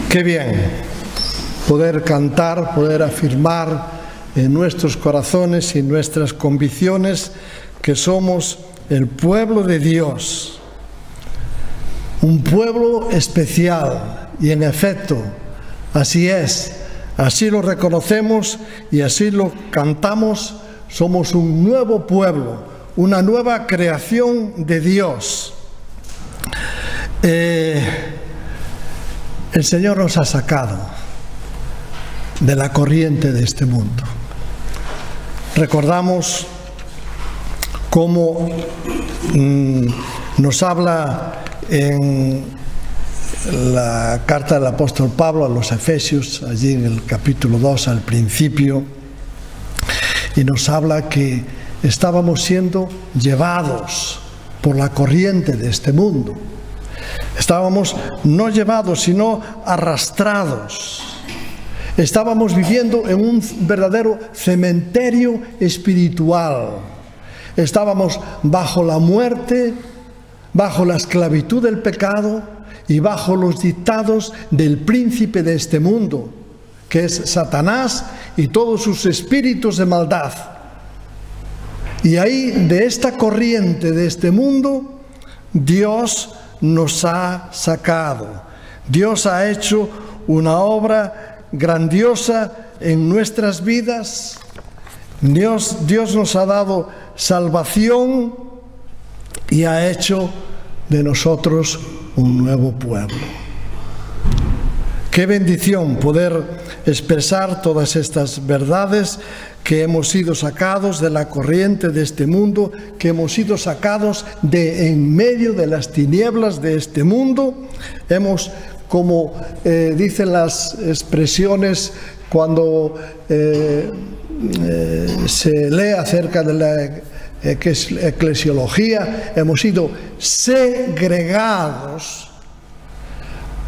Qué bien poder cantar, poder afirmar en nuestros corazones y nuestras convicciones que somos el pueblo de Dios, un pueblo especial, y en efecto, así es, así lo reconocemos y así lo cantamos. Somos un nuevo pueblo, una nueva creación de Dios. El Señor nos ha sacado de la corriente de este mundo. Recordamos cómo nos habla en la carta del apóstol Pablo a los Efesios, allí en el capítulo 2, al principio, y nos habla que estábamos siendo llevados por la corriente de este mundo. Estábamos no llevados, sino arrastrados. Estábamos viviendo en un verdadero cementerio espiritual. Estábamos bajo la muerte, bajo la esclavitud del pecado y bajo los dictados del príncipe de este mundo, que es Satanás y todos sus espíritus de maldad. Y ahí, de esta corriente de este mundo, Dios nos ha sacado. Dios ha hecho una obra grandiosa en nuestras vidas. Dios nos ha dado salvación y ha hecho de nosotros un nuevo pueblo. Qué bendición poder expresar todas estas verdades, que hemos sido sacados de la corriente de este mundo, que hemos sido sacados de en medio de las tinieblas de este mundo. Hemos, como dicen las expresiones cuando se lee acerca de la eclesiología, hemos sido segregados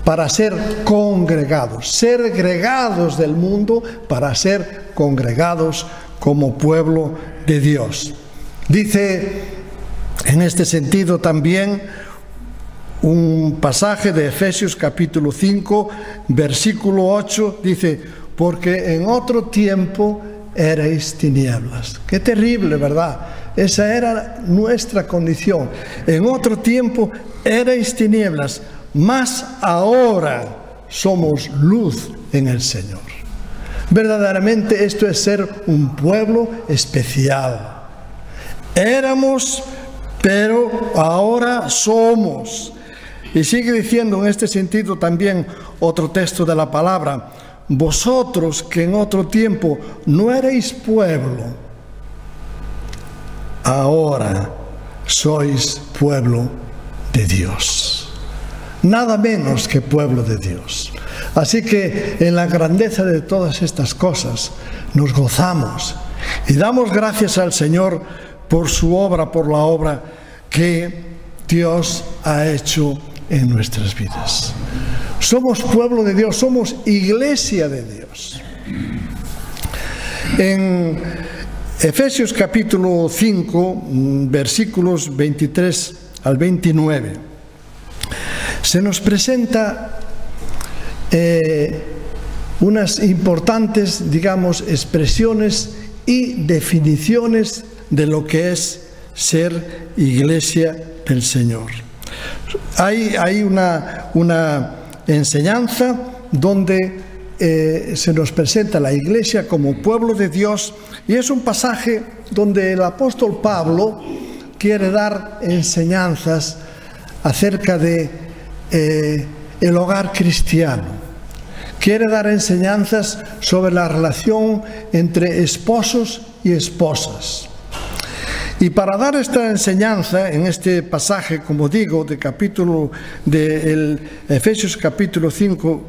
para ser congregados, segregados del mundo para ser congregados como pueblo de Dios. Dice en este sentido también un pasaje de Efesios capítulo 5, versículo 8, dice: porque en otro tiempo erais tinieblas. Qué terrible, ¿verdad? Esa era nuestra condición. En otro tiempo erais tinieblas, mas ahora somos luz en el Señor. Verdaderamente esto es ser un pueblo especial. Éramos, pero ahora somos. Y sigue diciendo en este sentido también otro texto de la palabra: vosotros que en otro tiempo no erais pueblo, ahora sois pueblo de Dios. Nada menos que pueblo de Dios. Así que en la grandeza de todas estas cosas nos gozamos y damos gracias al Señor por su obra, por la obra que Dios ha hecho en nuestras vidas. Somos pueblo de Dios, somos iglesia de Dios. En Efesios capítulo 5, versículos 23 al 29, se nos presenta unas importantes, digamos, expresiones y definiciones de lo que es ser iglesia del Señor. Hay una enseñanza donde se nos presenta la iglesia como pueblo de Dios, y es un pasaje donde el apóstol Pablo quiere dar enseñanzas acerca de el hogar cristiano. Quiere dar enseñanzas sobre la relación entre esposos y esposas. Y para dar esta enseñanza en este pasaje, como digo, de Efesios capítulo 5,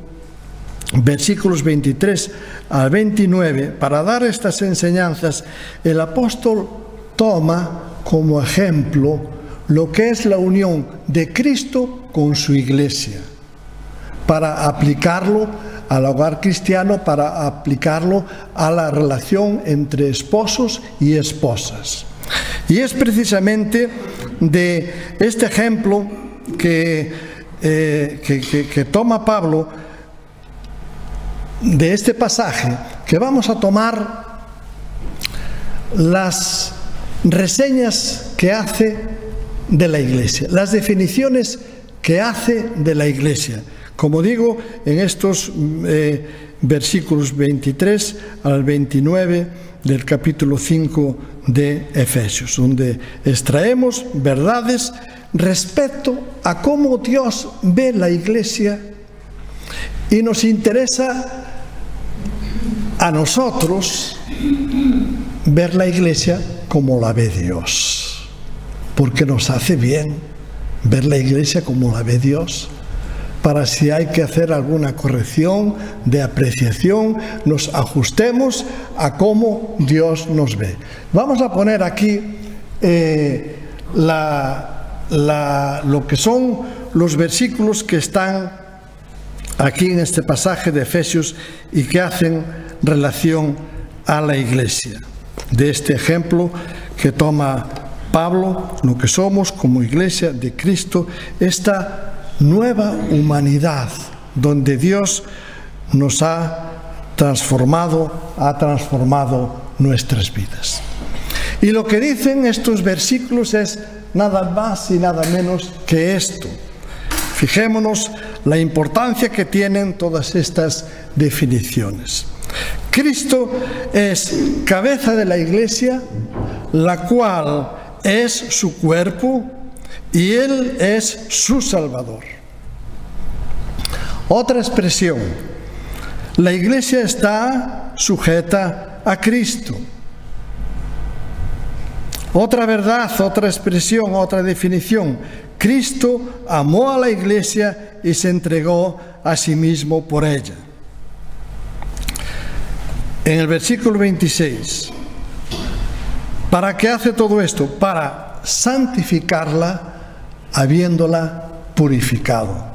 versículos 23 al 29, para dar estas enseñanzas, el apóstol toma como ejemplo lo que es la unión de Cristo con su iglesia, para aplicarlo al hogar cristiano, para aplicarlo a la relación entre esposos y esposas. Y es precisamente de este ejemplo que que toma Pablo de este pasaje, que vamos a tomar las reseñas que hace de la Iglesia, las definiciones que hace de la Iglesia. Como digo, en estos versículos 23 al 29 del capítulo 5 de Efesios, donde extraemos verdades respecto a cómo Dios ve la Iglesia, y nos interesa a nosotros ver la Iglesia como la ve Dios, porque nos hace bien ver la Iglesia como la ve Dios, para si hay que hacer alguna corrección de apreciación, nos ajustemos a cómo Dios nos ve. Vamos a poner aquí lo que son los versículos que están aquí en este pasaje de Efesios y que hacen relación a la Iglesia. De este ejemplo que toma Pablo, lo que somos como Iglesia de Cristo, esta nueva humanidad donde Dios nos ha transformado nuestras vidas. Y lo que dicen estos versículos es nada más y nada menos que esto. Fijémonos la importancia que tienen todas estas definiciones. Cristo es cabeza de la Iglesia, la cual es su cuerpo, y Él es su Salvador. Otra expresión: la Iglesia está sujeta a Cristo. Otra verdad, otra expresión, otra definición: Cristo amó a la Iglesia y se entregó a sí mismo por ella. En el versículo 26, ¿para qué hace todo esto? Para santificarla, habiéndola purificado.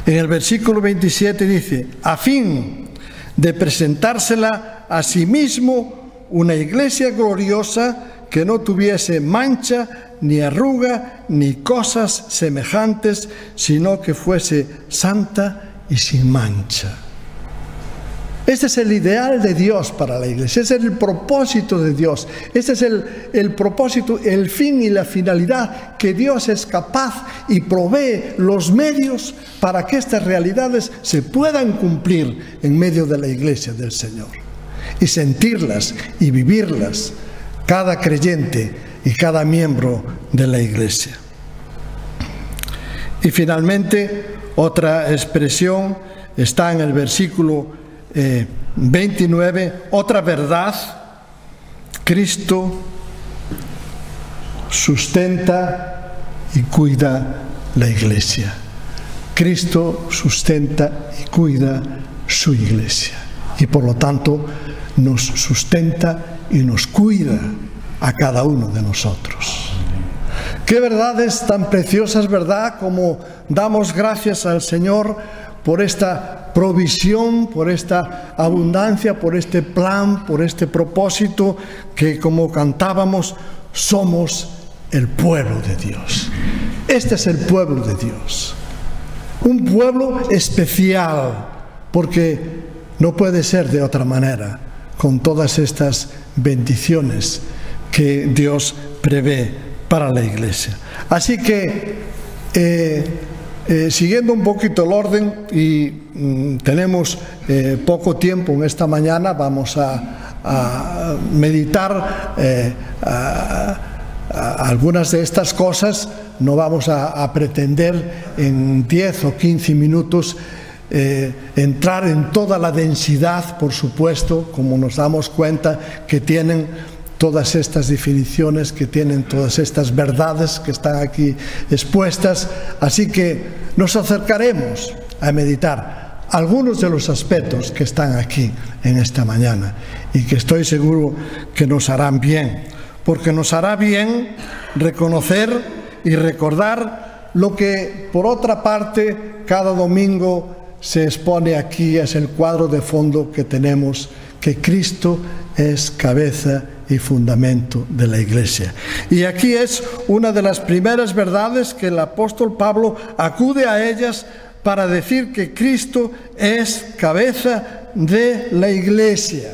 En el versículo 27 dice: a fin de presentársela a sí mismo una iglesia gloriosa, que no tuviese mancha, ni arruga, ni cosas semejantes, sino que fuese santa y sin mancha. Este es el ideal de Dios para la Iglesia, ese es el propósito de Dios, este es el propósito, el fin y la finalidad, que Dios es capaz y provee los medios para que estas realidades se puedan cumplir en medio de la Iglesia del Señor, y sentirlas y vivirlas cada creyente y cada miembro de la Iglesia. Y finalmente, otra expresión está en el versículo 29, otra verdad: Cristo sustenta y cuida la Iglesia. Cristo sustenta y cuida su Iglesia, y por lo tanto nos sustenta y nos cuida a cada uno de nosotros. Qué verdades tan preciosas, ¿verdad? Como damos gracias al Señor por esta provisión, por esta abundancia, por este plan, por este propósito, que, como cantábamos, somos el pueblo de Dios. Este es el pueblo de Dios, un pueblo especial, porque no puede ser de otra manera, con todas estas bendiciones que Dios prevé para la Iglesia. Así que siguiendo un poquito el orden, y tenemos poco tiempo en esta mañana, vamos a meditar algunas de estas cosas. No vamos a pretender en 10 o 15 minutos entrar en toda la densidad, por supuesto, como nos damos cuenta que tienen todas estas definiciones, que tienen todas estas verdades que están aquí expuestas. Así que nos acercaremos a meditar algunos de los aspectos que están aquí en esta mañana, y que estoy seguro que nos harán bien, porque nos hará bien reconocer y recordar lo que, por otra parte, cada domingo se expone aquí. Es el cuadro de fondo que tenemos, que Cristo es cabeza y fundamento de la Iglesia. Y aquí es una de las primeras verdades que el apóstol Pablo acude a ellas para decir que Cristo es cabeza de la Iglesia.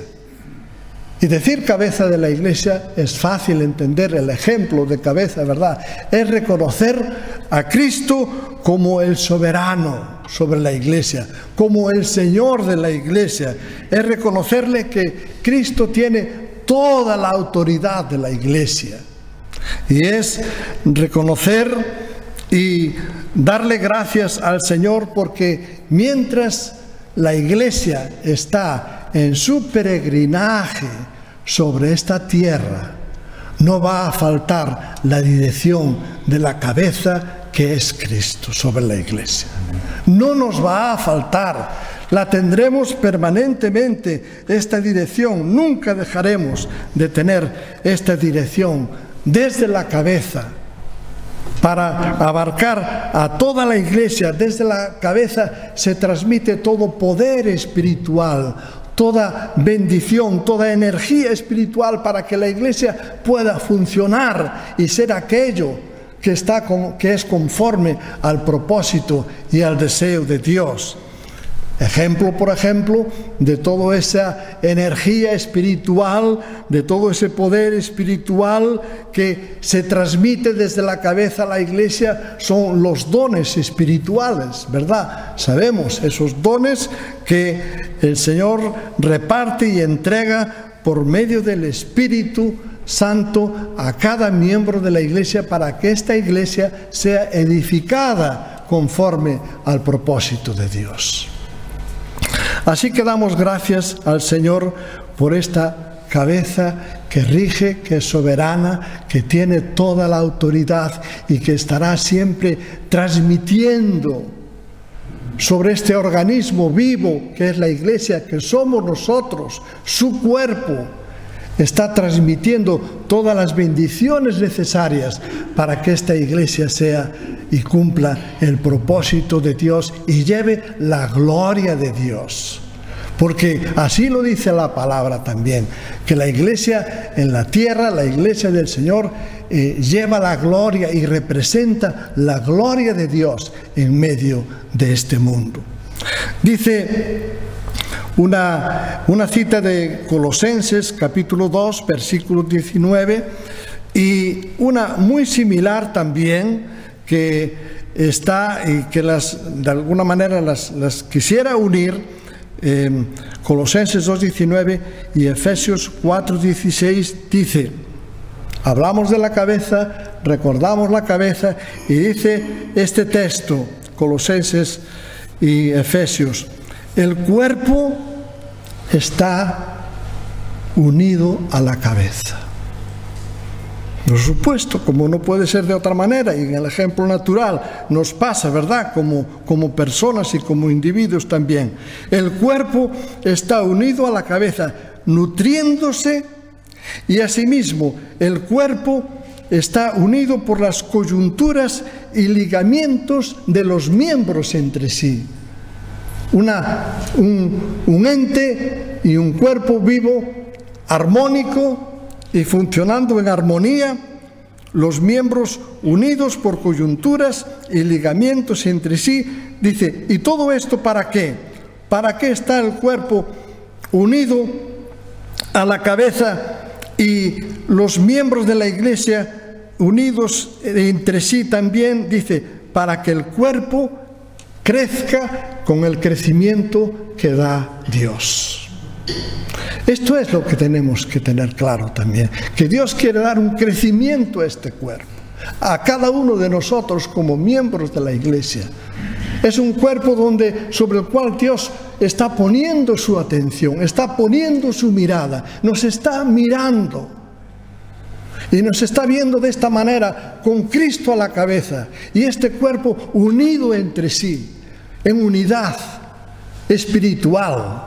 Y decir cabeza de la Iglesia es fácil entender el ejemplo de cabeza, ¿verdad? Es reconocer a Cristo como el soberano sobre la Iglesia, como el Señor de la Iglesia. Es reconocerle que Cristo tiene toda la autoridad de la Iglesia. Y es reconocer y darle gracias al Señor porque mientras la Iglesia está en su peregrinaje sobre esta tierra, no va a faltar la dirección de la cabeza que es Cristo sobre la Iglesia. No nos va a faltar, la tendremos permanentemente esta dirección, nunca dejaremos de tener esta dirección desde la cabeza para abarcar a toda la Iglesia. Desde la cabeza se transmite todo poder espiritual, toda bendición, toda energía espiritual para que la Iglesia pueda funcionar y ser aquello que es conforme al propósito y al deseo de Dios. Ejemplo, por ejemplo, de toda esa energía espiritual, de todo ese poder espiritual que se transmite desde la cabeza a la Iglesia, son los dones espirituales, ¿verdad? Sabemos esos dones que el Señor reparte y entrega por medio del Espíritu Santo a cada miembro de la Iglesia para que esta Iglesia sea edificada conforme al propósito de Dios. Así que damos gracias al Señor por esta cabeza que rige, que es soberana, que tiene toda la autoridad y que estará siempre transmitiendo sobre este organismo vivo que es la Iglesia, que somos nosotros, su cuerpo. Está transmitiendo todas las bendiciones necesarias para que esta Iglesia sea y cumpla el propósito de Dios y lleve la gloria de Dios. Porque así lo dice la palabra también, que la Iglesia en la tierra, la Iglesia del Señor, lleva la gloria y representa la gloria de Dios en medio de este mundo. Dice una cita de Colosenses capítulo 2 versículo 19 y una muy similar también que está y que de alguna manera las quisiera unir, Colosenses 2:19 y Efesios 4:16 dice, hablamos de la cabeza, recordamos la cabeza y dice este texto, Colosenses y Efesios, el cuerpo está unido a la cabeza. Por supuesto, como no puede ser de otra manera, y en el ejemplo natural nos pasa, ¿verdad? Como personas y como individuos también. El cuerpo está unido a la cabeza, nutriéndose, y asimismo el cuerpo está unido por las coyunturas y ligamentos de los miembros entre sí. Un ente y un cuerpo vivo, armónico y funcionando en armonía, los miembros unidos por coyunturas y ligamentos entre sí. Dice, ¿y todo esto para qué? ¿Para qué está el cuerpo unido a la cabeza y los miembros de la Iglesia unidos entre sí también? Dice, para que el cuerpo crezca con el crecimiento que da Dios. Esto es lo que tenemos que tener claro también, que Dios quiere dar un crecimiento a este cuerpo, a cada uno de nosotros como miembros de la Iglesia. Es un cuerpo sobre el cual Dios está poniendo su atención, está poniendo su mirada, nos está mirando y nos está viendo de esta manera, con Cristo a la cabeza y este cuerpo unido entre sí, en unidad espiritual,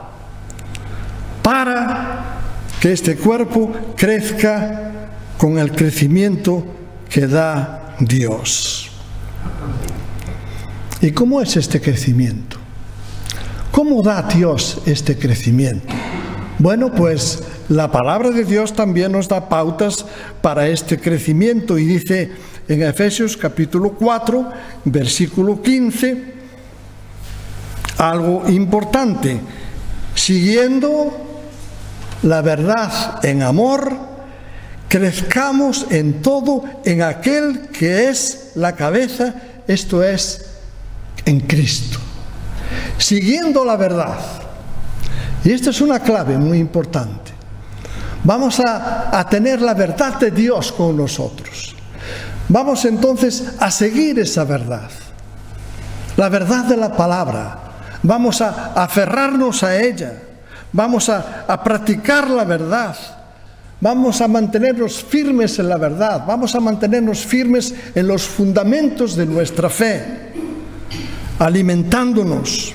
para que este cuerpo crezca con el crecimiento que da Dios. ¿Y cómo es este crecimiento? ¿Cómo da Dios este crecimiento? Bueno, pues la palabra de Dios también nos da pautas para este crecimiento y dice en Efesios capítulo 4, versículo 15, algo importante: siguiendo la verdad en amor, crezcamos en todo en aquel que es la cabeza, esto es, en Cristo. Siguiendo la verdad. Y esta es una clave muy importante. Vamos a tener la verdad de Dios con nosotros. Vamos entonces a seguir esa verdad. La verdad de la palabra. Vamos a aferrarnos a ella. Vamos a practicar la verdad. Vamos a mantenernos firmes en la verdad. Vamos a mantenernos firmes en los fundamentos de nuestra fe. Alimentándonos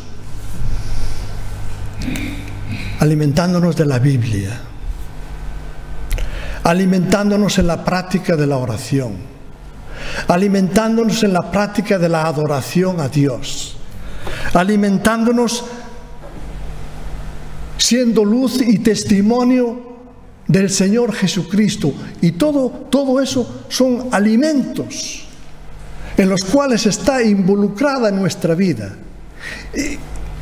de la Biblia, alimentándonos en la práctica de la oración, alimentándonos en la práctica de la adoración a Dios, alimentándonos siendo luz y testimonio del Señor Jesucristo. Y todo eso son alimentos en los cuales está involucrada nuestra vida.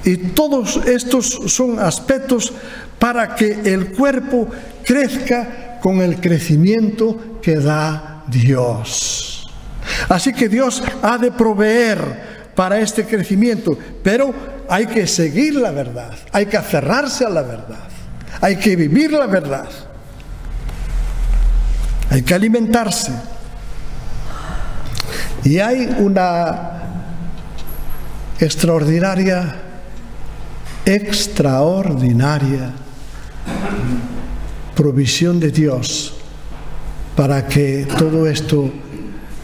Y todos estos son aspectos para que el cuerpo crezca con el crecimiento que da Dios. Así que Dios ha de proveer para este crecimiento, pero hay que seguir la verdad, hay que aferrarse a la verdad, hay que vivir la verdad, hay que alimentarse. Y hay una extraordinaria provisión de Dios para que todo esto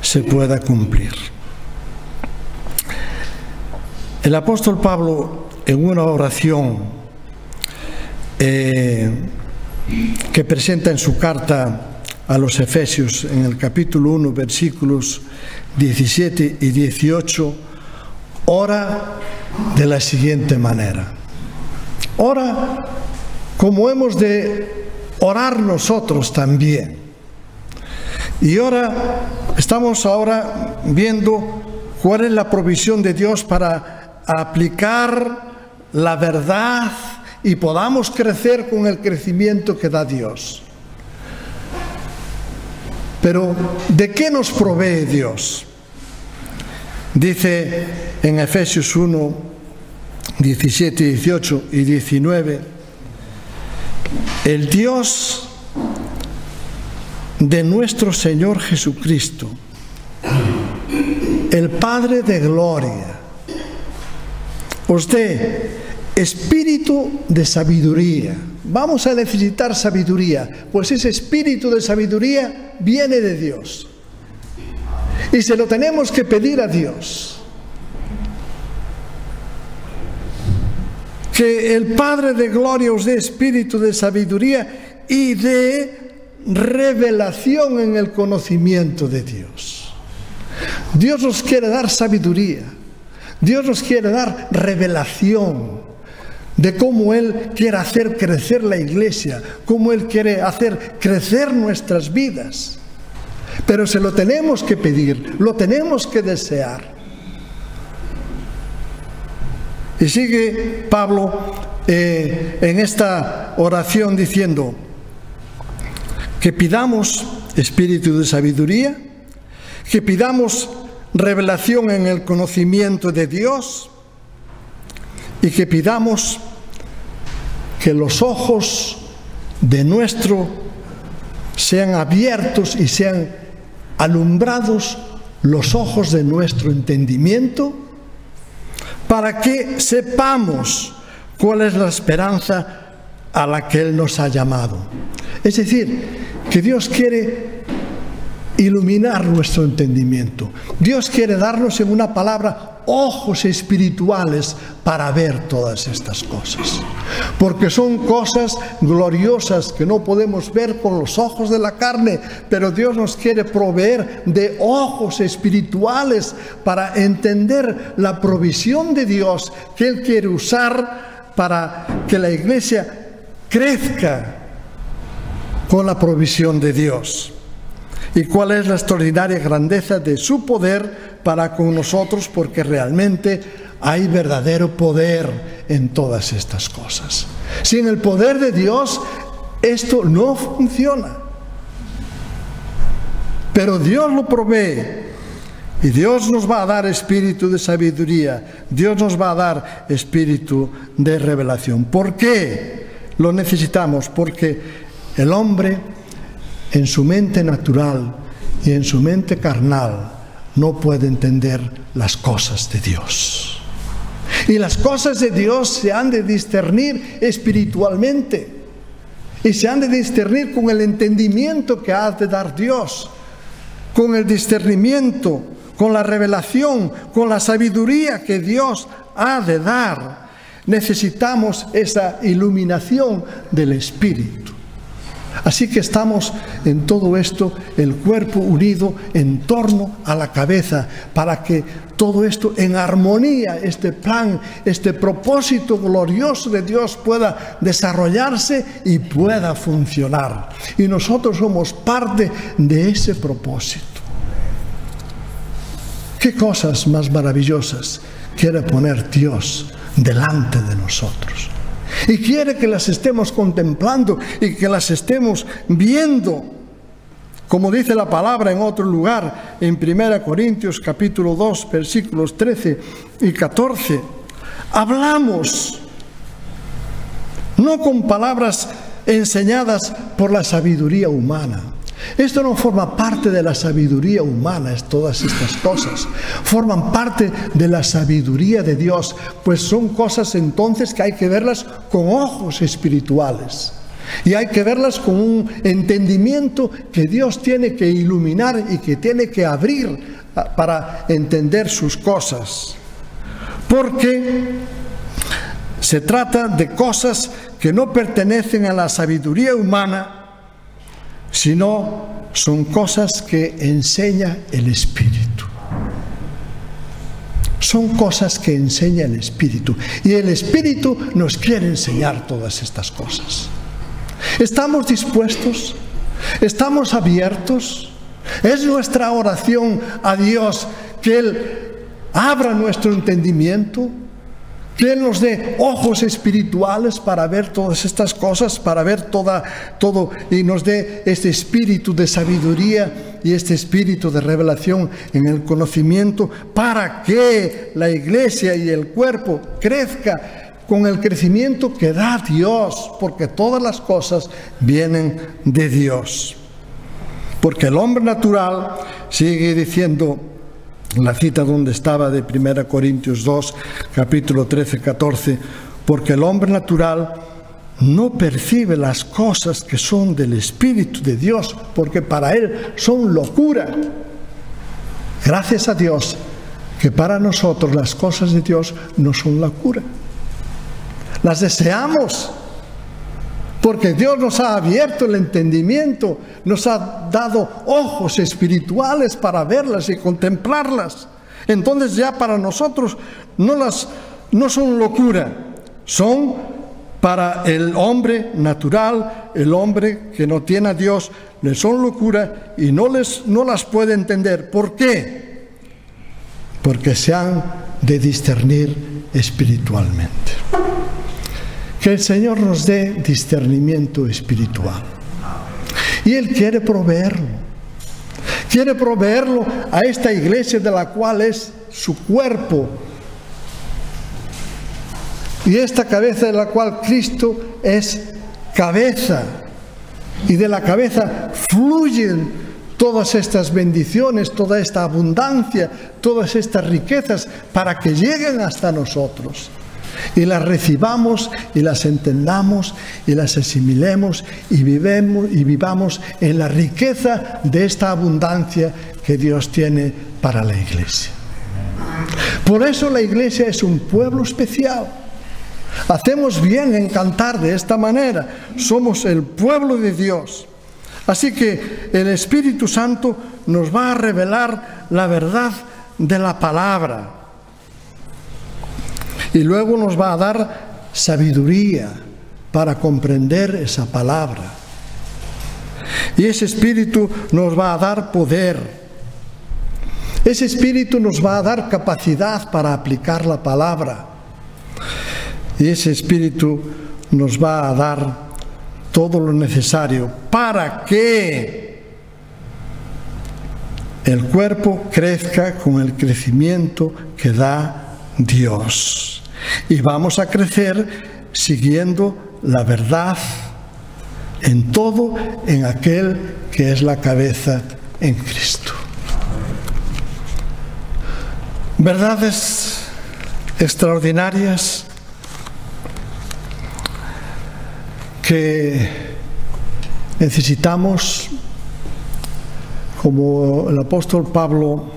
se pueda cumplir. El apóstol Pablo, en una oración que presenta en su carta a los Efesios, en el capítulo 1, versículos 17 y 18, ora de la siguiente manera. Ora como hemos de orar nosotros también. Y estamos ahora viendo cuál es la provisión de Dios para aplicar la verdad y podamos crecer con el crecimiento que da Dios. Pero, ¿de qué nos provee Dios? Dice en Efesios 1, 17, 18 y 19, el Dios de nuestro Señor Jesucristo, el Padre de gloria, os dé espíritu de sabiduría. Vamos a necesitar sabiduría, pues ese espíritu de sabiduría viene de Dios. Y se lo tenemos que pedir a Dios. Que el Padre de gloria os dé espíritu de sabiduría y de revelación en el conocimiento de Dios. Dios nos quiere dar sabiduría. Dios nos quiere dar revelación de cómo Él quiere hacer crecer la iglesia, cómo Él quiere hacer crecer nuestras vidas. Pero se lo tenemos que pedir, lo tenemos que desear. Y sigue Pablo en esta oración diciendo que pidamos espíritu de sabiduría, que pidamos revelación en el conocimiento de Dios y que pidamos que los ojos de nuestro sean abiertos y sean alumbrados los ojos de nuestro entendimiento para que sepamos cuál es la esperanza a la que Él nos ha llamado. Es decir, que Dios quiere iluminar nuestro entendimiento. Dios quiere darnos, en una palabra, ojos espirituales para ver todas estas cosas. Porque son cosas gloriosas que no podemos ver con los ojos de la carne, pero Dios nos quiere proveer de ojos espirituales para entender la provisión de Dios que Él quiere usar para que la iglesia crezca con la provisión de Dios. ¿Y cuál es la extraordinaria grandeza de su poder para con nosotros? Porque realmente hay verdadero poder en todas estas cosas. Sin el poder de Dios, esto no funciona. Pero Dios lo provee. Y Dios nos va a dar espíritu de sabiduría. Dios nos va a dar espíritu de revelación. ¿Por qué lo necesitamos? Porque el hombre, en su mente natural y en su mente carnal, no puede entender las cosas de Dios. Y las cosas de Dios se han de discernir espiritualmente. Y se han de discernir con el entendimiento que ha de dar Dios. Con el discernimiento, con la revelación, con la sabiduría que Dios ha de dar. Necesitamos esa iluminación del Espíritu. Así que estamos en todo esto, el cuerpo unido en torno a la cabeza, para que todo esto en armonía, este plan, este propósito glorioso de Dios pueda desarrollarse y pueda funcionar. Y nosotros somos parte de ese propósito. ¿Qué cosas más maravillosas quiere poner Dios delante de nosotros? Y quiere que las estemos contemplando y que las estemos viendo. Como dice la palabra en otro lugar, en 1 Corintios capítulo 2, versículos 13 y 14. Hablamos, no con palabras enseñadas por la sabiduría humana. Esto no forma parte de la sabiduría humana, todas estas cosas. Forman parte de la sabiduría de Dios, pues son cosas entonces que hay que verlas con ojos espirituales. Y hay que verlas con un entendimiento que Dios tiene que iluminar y que tiene que abrir para entender sus cosas. Porque se trata de cosas que no pertenecen a la sabiduría humana, sino son cosas que enseña el Espíritu. Son cosas que enseña el Espíritu. Y el Espíritu nos quiere enseñar todas estas cosas. ¿Estamos dispuestos? ¿Estamos abiertos? ¿Es nuestra oración a Dios que Él abra nuestro entendimiento? Que Él nos dé ojos espirituales para ver todas estas cosas, para ver todo, y nos dé este espíritu de sabiduría y este espíritu de revelación en el conocimiento, para que la iglesia y el cuerpo crezca con el crecimiento que da Dios, porque todas las cosas vienen de Dios. Porque el hombre natural, sigue diciendo la cita donde estaba de 1 Corintios 2, capítulo 13, 14, porque el hombre natural no percibe las cosas que son del Espíritu de Dios, porque para él son locura. Gracias a Dios que para nosotros las cosas de Dios no son locura. Las deseamos, porque Dios nos ha abierto el entendimiento, nos ha dado ojos espirituales para verlas y contemplarlas. Entonces ya para nosotros no son locura, son para el hombre natural, el hombre que no tiene a Dios, le son locura y no las puede entender. ¿Por qué? Porque se han de discernir espiritualmente. Que el Señor nos dé discernimiento espiritual. Y Él quiere proveerlo. Quiere proveerlo a esta iglesia de la cual es su cuerpo. Y esta cabeza de la cual Cristo es cabeza. Y de la cabeza fluyen todas estas bendiciones, toda esta abundancia, todas estas riquezas para que lleguen hasta nosotros. Y las recibamos y las entendamos y las asimilemos y vivamos en la riqueza de esta abundancia que Dios tiene para la iglesia. Por eso la iglesia es un pueblo especial. Hacemos bien en cantar de esta manera. Somos el pueblo de Dios. Así que el Espíritu Santo nos va a revelar la verdad de la palabra. Y luego nos va a dar sabiduría para comprender esa palabra. Y ese Espíritu nos va a dar poder. Ese Espíritu nos va a dar capacidad para aplicar la palabra. Y ese Espíritu nos va a dar todo lo necesario para que el cuerpo crezca con el crecimiento que da Dios. Y vamos a crecer siguiendo la verdad en todo, en aquel que es la cabeza, en Cristo. Verdades extraordinarias que necesitamos, como el apóstol Pablo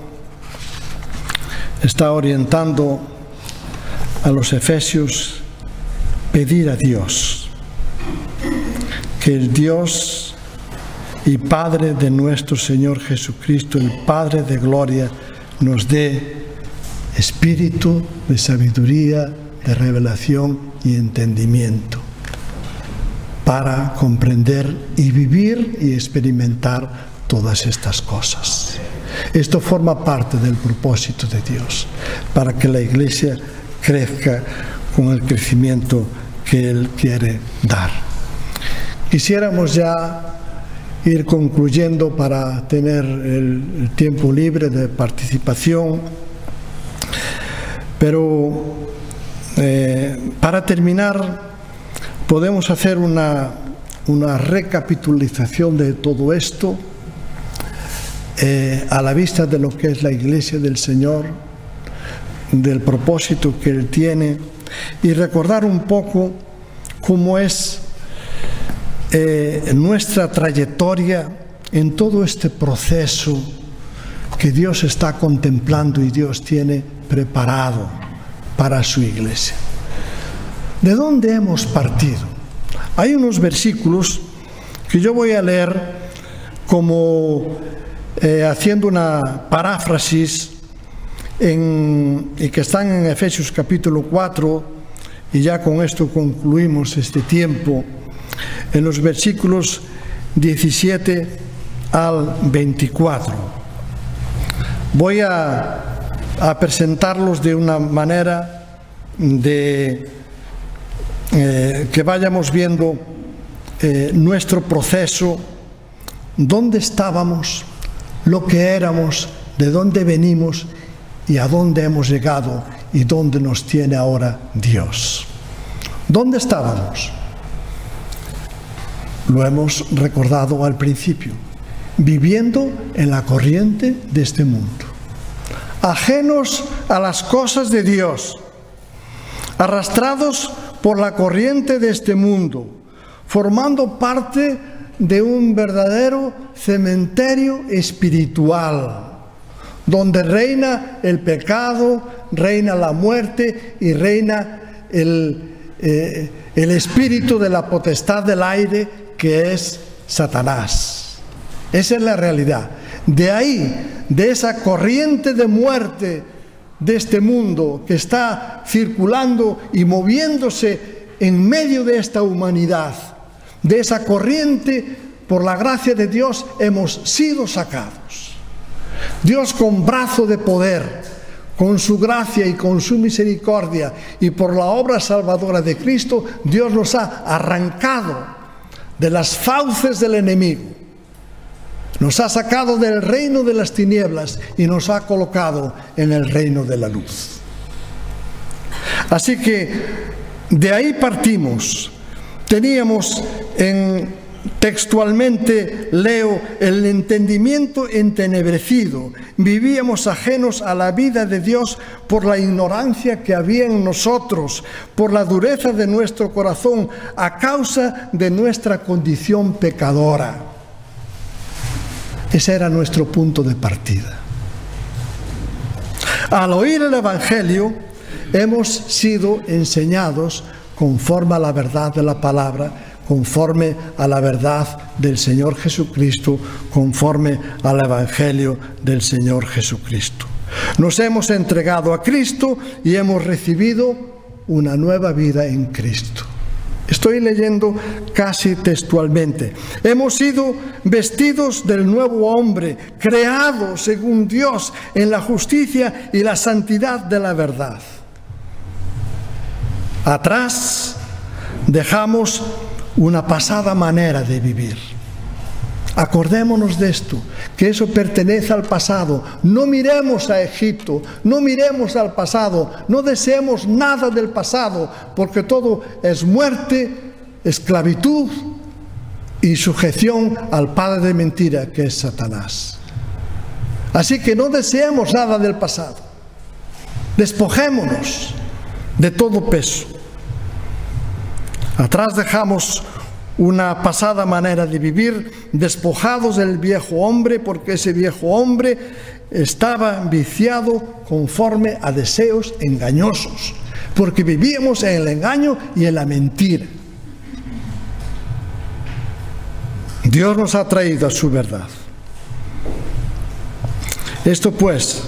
está orientando a los efesios, pedir a Dios, que el Dios y Padre de nuestro Señor Jesucristo, el Padre de gloria, nos dé espíritu de sabiduría, de revelación y entendimiento para comprender y vivir y experimentar todas estas cosas. Esto forma parte del propósito de Dios, para que la Iglesia crezca con el crecimiento que Él quiere dar. Quisiéramos ya ir concluyendo para tener el tiempo libre de participación, pero para terminar podemos hacer una recapitulación de todo esto a la vista de lo que es la Iglesia del Señor, del propósito que Él tiene, y recordar un poco cómo es nuestra trayectoria en todo este proceso que Dios está contemplando y Dios tiene preparado para su Iglesia. ¿De dónde hemos partido? Hay unos versículos que yo voy a leer como haciendo una paráfrasis y que están en Efesios capítulo 4, y ya con esto concluimos este tiempo, en los versículos 17 al 24. Voy a presentarlos de una manera de que vayamos viendo nuestro proceso, dónde estábamos, lo que éramos, de dónde venimos y a dónde hemos llegado y dónde nos tiene ahora Dios. ¿Dónde estábamos? Lo hemos recordado al principio, viviendo en la corriente de este mundo, ajenos a las cosas de Dios, arrastrados por la corriente de este mundo, formando parte de un verdadero cementerio espiritual, donde reina el pecado, reina la muerte y reina el espíritu de la potestad del aire, que es Satanás. Esa es la realidad. De ahí, de esa corriente de muerte de este mundo que está circulando y moviéndose en medio de esta humanidad, de esa corriente, por la gracia de Dios, hemos sido sacados. Dios, con brazo de poder, con su gracia y con su misericordia, y por la obra salvadora de Cristo, Dios nos ha arrancado de las fauces del enemigo, nos ha sacado del reino de las tinieblas y nos ha colocado en el reino de la luz. Así que de ahí partimos. Teníamos textualmente leo, el entendimiento entenebrecido. Vivíamos ajenos a la vida de Dios por la ignorancia que había en nosotros, por la dureza de nuestro corazón, a causa de nuestra condición pecadora. Ese era nuestro punto de partida. Al oír el Evangelio, hemos sido enseñados conforme a la verdad de la palabra, conforme a la verdad del Señor Jesucristo, conforme al Evangelio del Señor Jesucristo. Nos hemos entregado a Cristo y hemos recibido una nueva vida en Cristo. Estoy leyendo casi textualmente. Hemos sido vestidos del nuevo hombre, creado según Dios en la justicia y la santidad de la verdad. Atrás dejamos una pasada manera de vivir. Acordémonos de esto, que eso pertenece al pasado. No miremos a Egipto, no miremos al pasado, no deseemos nada del pasado, porque todo es muerte, esclavitud y sujeción al padre de mentira, que es Satanás. Así que no deseemos nada del pasado. Despojémonos de todo peso. Atrás dejamos una pasada manera de vivir, despojados del viejo hombre, porque ese viejo hombre estaba viciado conforme a deseos engañosos, porque vivíamos en el engaño y en la mentira. Dios nos ha traído a su verdad. Esto pues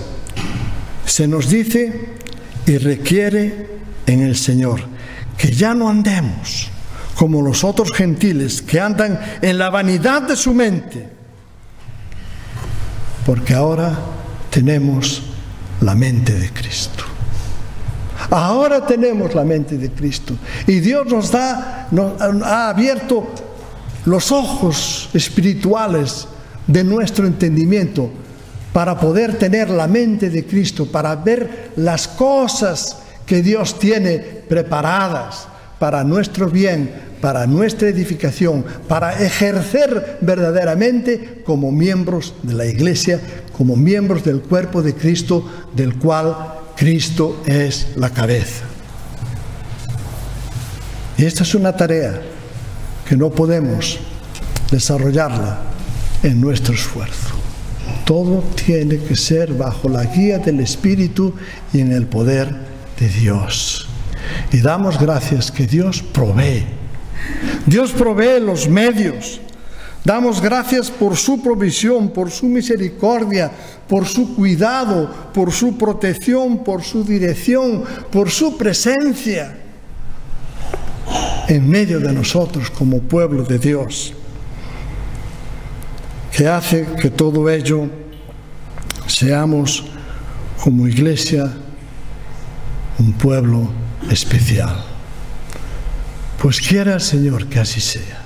se nos dice y requiere en el Señor que ya no andemos como los otros gentiles que andan en la vanidad de su mente, porque ahora tenemos la mente de Cristo. Ahora tenemos la mente de Cristo y Dios nos ha abierto los ojos espirituales de nuestro entendimiento para poder tener la mente de Cristo, para ver las cosas que Dios tiene preparadas para nuestro bien, para nuestra edificación, para ejercer verdaderamente como miembros de la Iglesia, como miembros del cuerpo de Cristo, del cual Cristo es la cabeza. Y esta es una tarea que no podemos desarrollarla en nuestro esfuerzo. Todo tiene que ser bajo la guía del Espíritu y en el poder de Dios. Y damos gracias que Dios provee. Dios provee los medios. Damos gracias por su provisión, por su misericordia, por su cuidado, por su protección, por su dirección, por su presencia en medio de nosotros como pueblo de Dios, que hace que todo ello seamos como iglesia un pueblo especial. Pues quiera el Señor que así sea.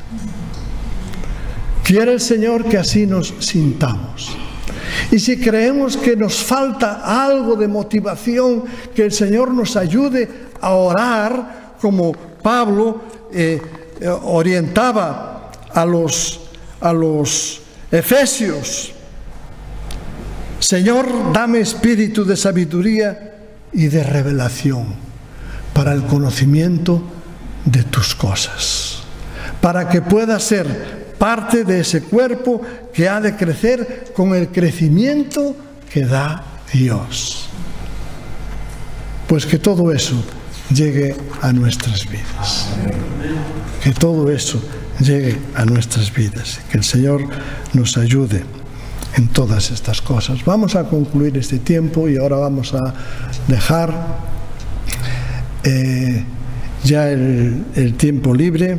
Quiera el Señor que así nos sintamos. Y si creemos que nos falta algo de motivación, que el Señor nos ayude a orar, como Pablo orientaba a los efesios. Señor, dame espíritu de sabiduría y de revelación para el conocimiento de tus cosas, para que pueda ser parte de ese cuerpo que ha de crecer con el crecimiento que da Dios. Pues que todo eso llegue a nuestras vidas. Que todo eso llegue a nuestras vidas. Que el Señor nos ayude en todas estas cosas. Vamos a concluir este tiempo y ahora vamos a dejar ya el tiempo libre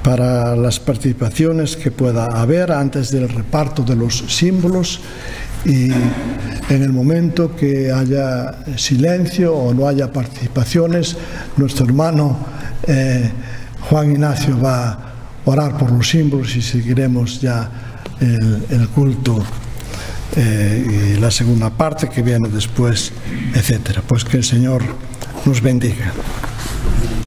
para las participaciones que pueda haber antes del reparto de los símbolos, y en el momento que haya silencio o no haya participaciones, nuestro hermano Juan Ignacio va a orar por los símbolos y seguiremos ya el culto y la segunda parte que viene después, etcétera. Pues que el Señor nos bendiga.